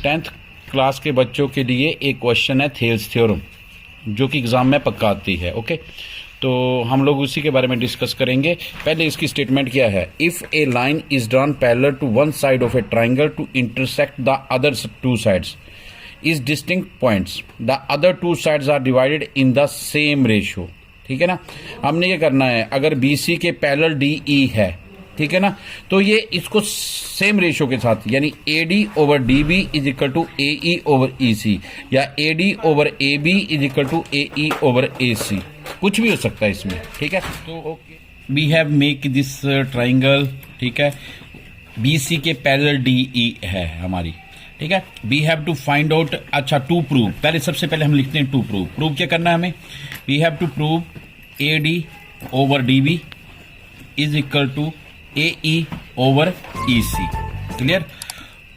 10th class के बच्चों के लिए एक क्वेश्चन है थेल्स थ्योरम, जो कि एग्ज़ाम में पक्का आती है। ओके, तो हम लोग उसी के बारे में डिस्कस करेंगे। पहले इसकी स्टेटमेंट क्या है। If a line is drawn parallel to one side of a triangle to intersect the other two sides is distinct points, the other two sides are divided in the same ratio. ठीक है ना, हमने ये करना है, अगर B C के parallel D E है, ठीक है ना, तो ये इसको सेम रेशियो के साथ, यानी A D over D B is equal to A E over E C, या A D over A B is equal to A E over A C, कुछ भी हो सकता है इसमें। ठीक है, तो we have make this triangle, ठीक है, बी सी के पैरेलल डी ई है हमारी। ठीक है, we have to find out, अच्छा, टू प्रूव, पहले सबसे पहले हम लिखते हैं टू प्रूव। प्रूव क्या करना है हमें, we have to prove A D over D B is equal to A E over E C. Clear.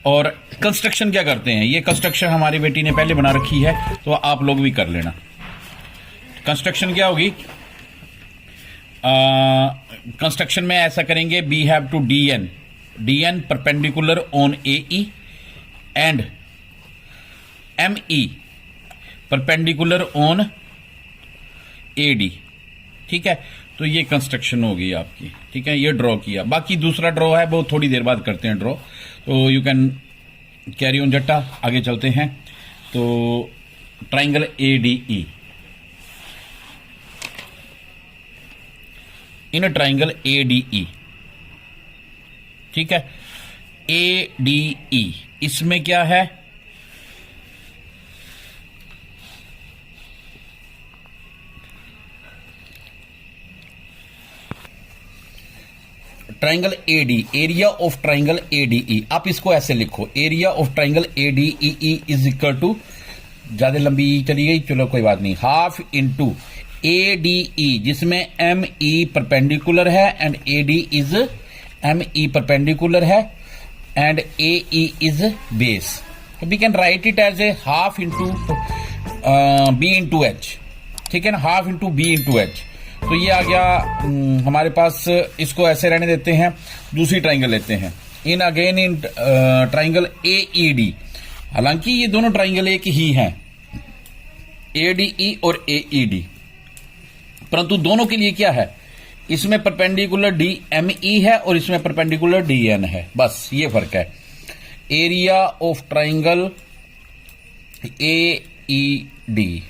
और कंस्ट्रक्शन क्या करते हैं, ये कंस्ट्रक्शन हमारी बेटी ने पहले बना रखी है, तो आप लोग भी कर लेना। कंस्ट्रक्शन क्या होगी, कंस्ट्रक्शन में ऐसा करेंगे, we have to D N perpendicular on A E and M E perpendicular on A D. ठीक है, तो ये कंस्ट्रक्शन होगी आपकी। ठीक है, ये ड्रॉ किया, बाकी दूसरा ड्रॉ है वो थोड़ी देर बाद करते हैं ड्रॉ, तो यू कैन कैरी ऑन जट्टा। आगे चलते हैं, तो triangle A D E, in triangle A D E, ठीक है, ए डी ई, इसमें क्या है, triangle A D, area of triangle A D E. आप इसको ऐसे लिखो, area of triangle A D E is equal to, ज्यादा लंबी चली गई, चलो कोई बात नहीं, half into A D E, जिसमें एम ई परपेंडिकुलर है and A D is M E perpendicular है and A E is base. We can write it as a half into B into H. ठीक है ना, half into B into H. तो ये आ गया हमारे पास। इसको ऐसे रहने देते हैं, दूसरी ट्राइंगल लेते हैं, in again in triangle A E D. हालांकि ये दोनों ट्राइंगल एक ही हैं, ए डी ई और ए ई डी, परंतु दोनों के लिए क्या है, इसमें परपेंडिकुलर डी एम ई है और इसमें परपेंडिकुलर डी एन है, बस ये फर्क है। Area of triangle A E D,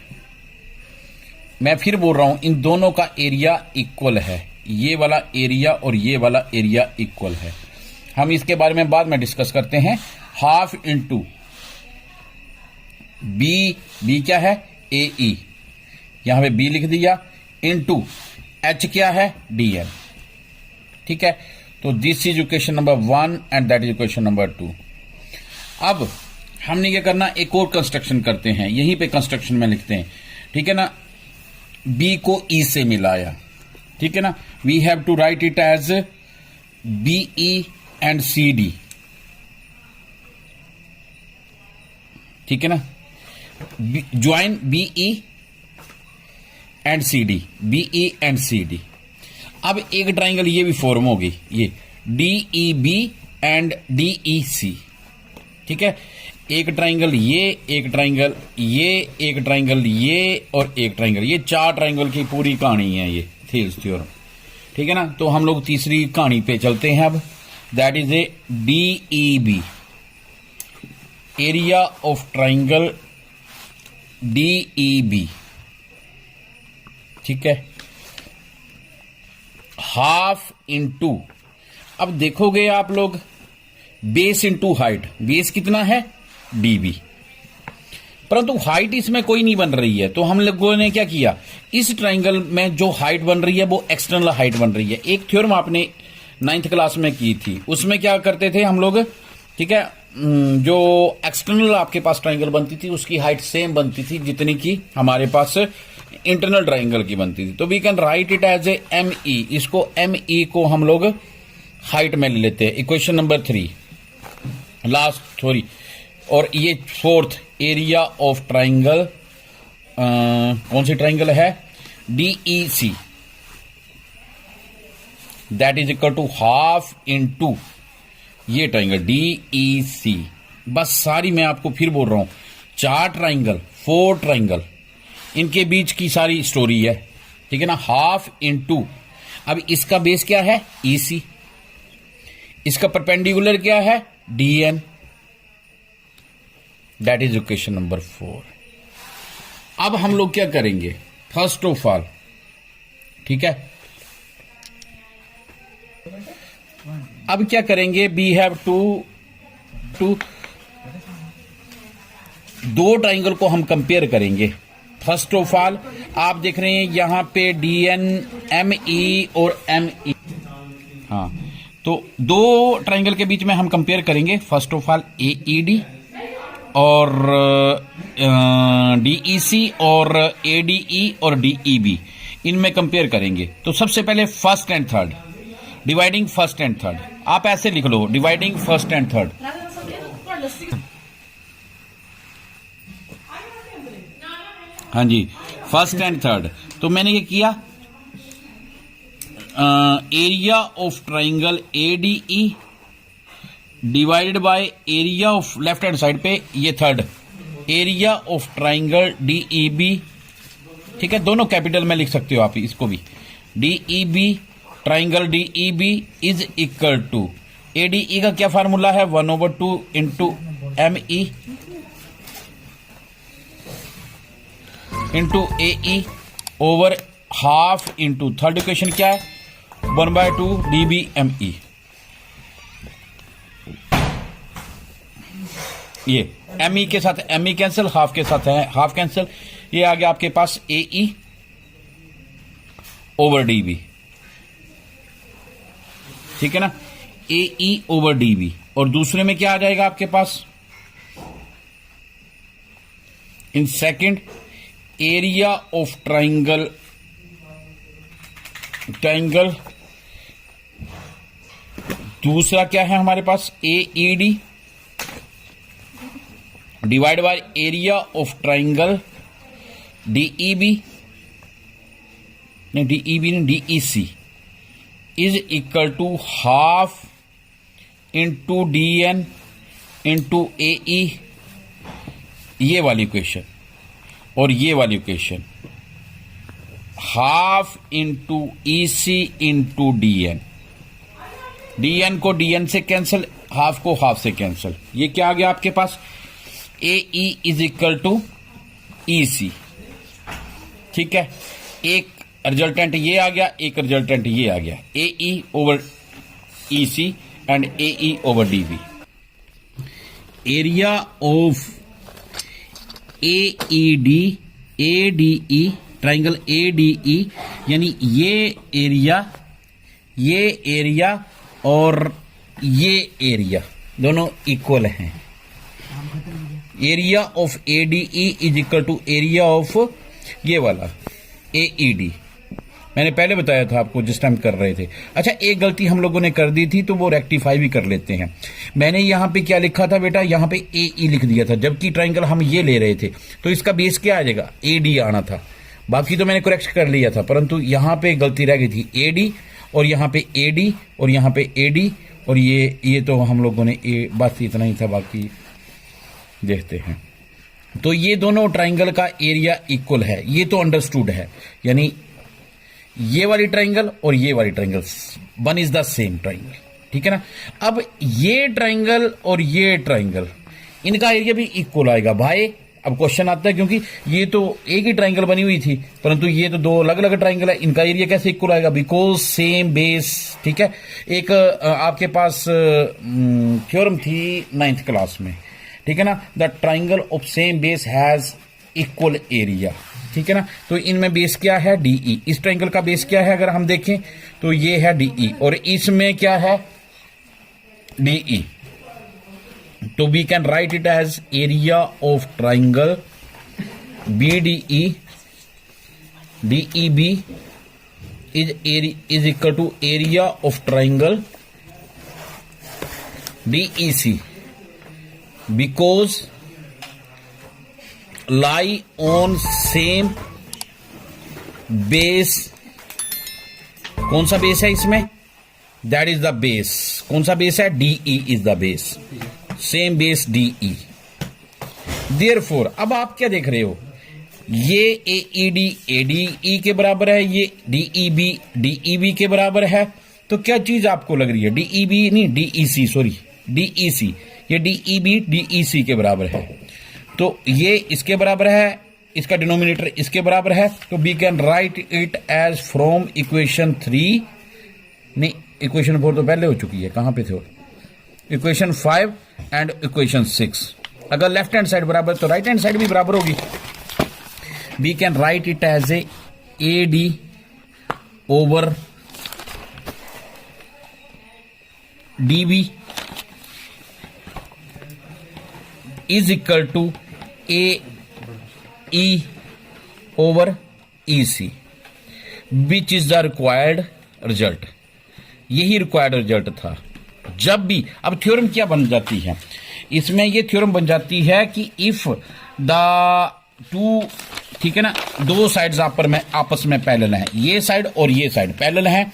मैं फिर बोल रहा हूं, इन दोनों का एरिया इक्वल है, ये वाला एरिया और ये वाला एरिया इक्वल है। हम इसके बारे में बाद में डिस्कस करते हैं। हाफ इंटू बी, बी क्या है, ए ई, यहां पे बी लिख दिया, इंटू एच क्या है, डी एन। ठीक है, तो this is equation number 1 and that is equation number 2। अब हमने क्या करना, एक और कंस्ट्रक्शन करते हैं, यहीं पे कंस्ट्रक्शन में लिखते हैं। ठीक है ना, बी को ई से मिलाया। ठीक है ना, we have to write it as B E and C D. ठीक है ना, join B E and C D, B E and C D. अब एक ट्राइंगल ये भी फॉर्म होगी, ये D E B and D E C. ठीक है, एक ट्राइंगल ये, एक ट्राइंगल ये, एक ट्राइंगल ये और एक ट्राइंगल ये, 4 ट्राइंगल की पूरी कहानी है ये थेल्स थ्योरम। ठीक है ना, तो हम लोग तीसरी कहानी पे चलते हैं अब, that is A D E B, area of triangle D E B. ठीक है, हाफ इंटू, अब देखोगे आप लोग, बेस इंटू हाइट, बेस कितना है, डीबी, परंतु हाइट इसमें कोई नहीं बन रही है, तो हम लोगों ने क्या किया, इस ट्राइंगल में जो हाइट बन रही है वो एक्सटर्नल हाइट बन रही है। एक थ्योरम आपने 9th क्लास में की थी, उसमें क्या करते थे हम लोग, ठीक है, जो एक्सटर्नल आपके पास ट्राइंगल बनती थी उसकी हाइट सेम बनती थी जितनी की हमारे पास इंटरनल ट्राइंगल की बनती थी। तो we can write it as A M E, इसको एम ई को हम लोग हाइट में ले लेते हैं। इक्वेशन नंबर 3 लास्ट, सॉरी, और ये 4th, एरिया ऑफ ट्राइंगल, कौन सी ट्राइंगल है, D E C, that is equal to half into ये ट्राइंगल डी ई सी। बस सारी मैं आपको फिर बोल रहा हूं, 4 ट्राइंगल 4 ट्राइंगल, इनके बीच की सारी स्टोरी है, ठीक है ना। हाफ इंटू, अब इसका बेस क्या है, EC, इसका परपेंडिकुलर क्या है, DN, that is equation number 4। अब हम लोग क्या करेंगे, फर्स्ट ऑफ ऑल, ठीक है, अब क्या करेंगे, वी हैव टू दो ट्राइंगल को हम कंपेयर करेंगे। फर्स्ट ऑफ ऑल आप देख रहे हैं यहां पे DN, ME और ME, हाँ, तो दो ट्राइंगल के बीच में हम कंपेयर करेंगे। फर्स्ट ऑफ ऑल AED और DEC और ADE और DEB, इनमें कंपेयर करेंगे। तो सबसे पहले first and third, dividing first and third, आप ऐसे लिख लो, डिवाइडिंग फर्स्ट एंड थर्ड। हाँ जी, फर्स्ट एंड थर्ड। तो मैंने ये किया, area of triangle ADE divided by area of, left hand side पे ये third, area of triangle DEB, ठीक है, दोनों कैपिटल में लिख सकते हो आप इसको भी। DEB, triangle DEB is equal to, ADE का क्या फार्मूला है, 1/2 into ME into AE over half into, third equation क्या है, 1/2 DBME। ये ME के साथ ME कैंसिल, हाफ के साथ है हाफ कैंसिल, ये आ गया आपके पास AE ओवर DB, ठीक है ना, AE ओवर DB। और दूसरे में क्या आ जाएगा आपके पास, in second, area of triangle दूसरा क्या है हमारे पास, AED divide by area of triangle DEB, नहीं DEB नहीं, DEC is equal to half into DN into AE, ये वाली इक्वेशन और ये वाली equation, half into EC into DN को DN से कैंसिल, हाफ को हाफ से कैंसिल, ये क्या आ गया आपके पास, AE is equal to EC, ठीक है। एक रिजल्टेंट ये आ गया, एक रिजल्टेंट ये आ गया, AE over EC and AE over DB। Area of AED ADE triangle ADE, यानी ये एरिया और ये एरिया दोनों इक्वल हैं। Area of ADE is equal to area of ये वाला AED, मैंने पहले बताया था आपको जिस टाइम कर रहे थे। अच्छा, एक गलती हम लोगों ने कर दी थी तो वो रेक्टिफाई भी कर लेते हैं। मैंने यहां पे क्या लिखा था बेटा, यहां पे AE लिख दिया था, जबकि ट्राइंगल हम ये ले रहे थे, तो इसका बेस क्या आ जाएगा, AD आना था। बाकी तो मैंने करेक्ट कर लिया था, परंतु यहां पे गलती रह गई थी, AD और यहां पे AD और यहां पे AD, और ये तो हम लोगों ने बस इतना ही था, बाकी देखते हैं। तो ये दोनों ट्राइंगल का एरिया इक्वल है, ये तो अंडरस्टूड है, यानी ये वाली ट्राइंगल और ये वाली triangle one is the same triangle, ठीक है ना। अब ये ट्राइंगल और ये ट्राइंगल, इनका एरिया भी इक्वल आएगा भाई। अब क्वेश्चन आता है, क्योंकि ये तो एक ही ट्राइंगल बनी हुई थी, परंतु ये तो दो अलग अलग ट्राइंगल है, इनका एरिया कैसे इक्वल आएगा, बिकॉज सेम बेस, ठीक है। एक आपके पास थ्योरम थी 9th क्लास में, ठीक है ना, the triangle of same base has equal area, ठीक है ना। तो इनमें बेस क्या है, DE। इस ट्राइंगल का बेस क्या है, अगर हम देखें तो ये है DE, और इसमें क्या है, DE। तो we can write it as area of triangle BDE DEB is equal to area of triangle DEC, because lie on same base. कौन सा बेस है इसमें, दैट इज द बेस। कौन सा बेस है, DE is the base. Same base DE। Therefore अब आप क्या देख रहे हो, ये AED ADE के बराबर है, ये DEB DEB के बराबर है। तो क्या चीज आपको लग रही है, DEB नहीं DEC, सॉरी DEC, ये DEB DEC के बराबर है। तो ये इसके बराबर है, इसका डिनोमिनेटर इसके बराबर है। तो we can write it as from equation 3, नहीं इक्वेशन 4 तो पहले हो चुकी है, कहां पे थे, इक्वेशन 5 एंड इक्वेशन 6। अगर लेफ्ट हैंड साइड बराबर तो राइट हैंड साइड भी बराबर होगी। We can write it as a AD over DB is equal to AE over EC, which is the required result. यही रिक्वायर्ड रिजल्ट था। जब भी अब थ्योरम क्या बन जाती है इसमें, ये थ्योरम बन जाती है कि इफ द टू, ठीक है ना, दो साइड्स आपस में पैरेलल हैं, ये साइड और ये साइड पैरेलल है,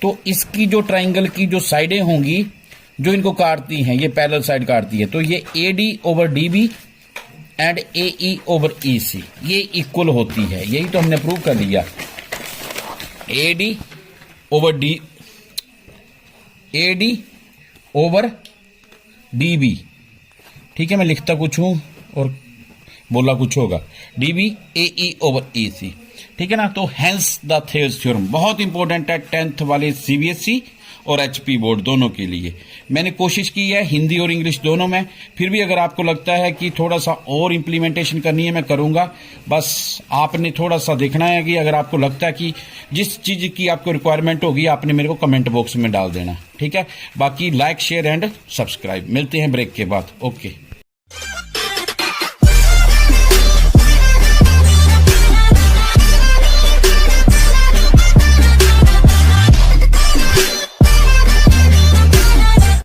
तो इसकी जो ट्राइंगल की जो साइडें होंगी जो इनको काटती हैं, ये पैरेलल साइड काटती है, तो ये AD over DB and AE over EC ये इक्वल होती है। यही तो हमने प्रूव कर लिया। AD ओवर DB, ठीक है, मैं लिखता कुछ हूं और बोला कुछ होगा, DB AE ओवर EC, ठीक है ना। तो हेंस द थेल्स थ्योरम बहुत इंपॉर्टेंट है 10th वाले CBSE और HP बोर्ड दोनों के लिए। मैंने कोशिश की है हिंदी और इंग्लिश दोनों में, फिर भी अगर आपको लगता है कि थोड़ा सा और इम्प्लीमेंटेशन करनी है मैं करूंगा। बस आपने थोड़ा सा देखना है कि अगर आपको लगता है कि जिस चीज की आपको रिक्वायरमेंट होगी आपने मेरे को कमेंट बॉक्स में डाल देना, ठीक है। बाकी लाइक शेयर एंड सब्सक्राइब। मिलते हैं ब्रेक के बाद। ओके।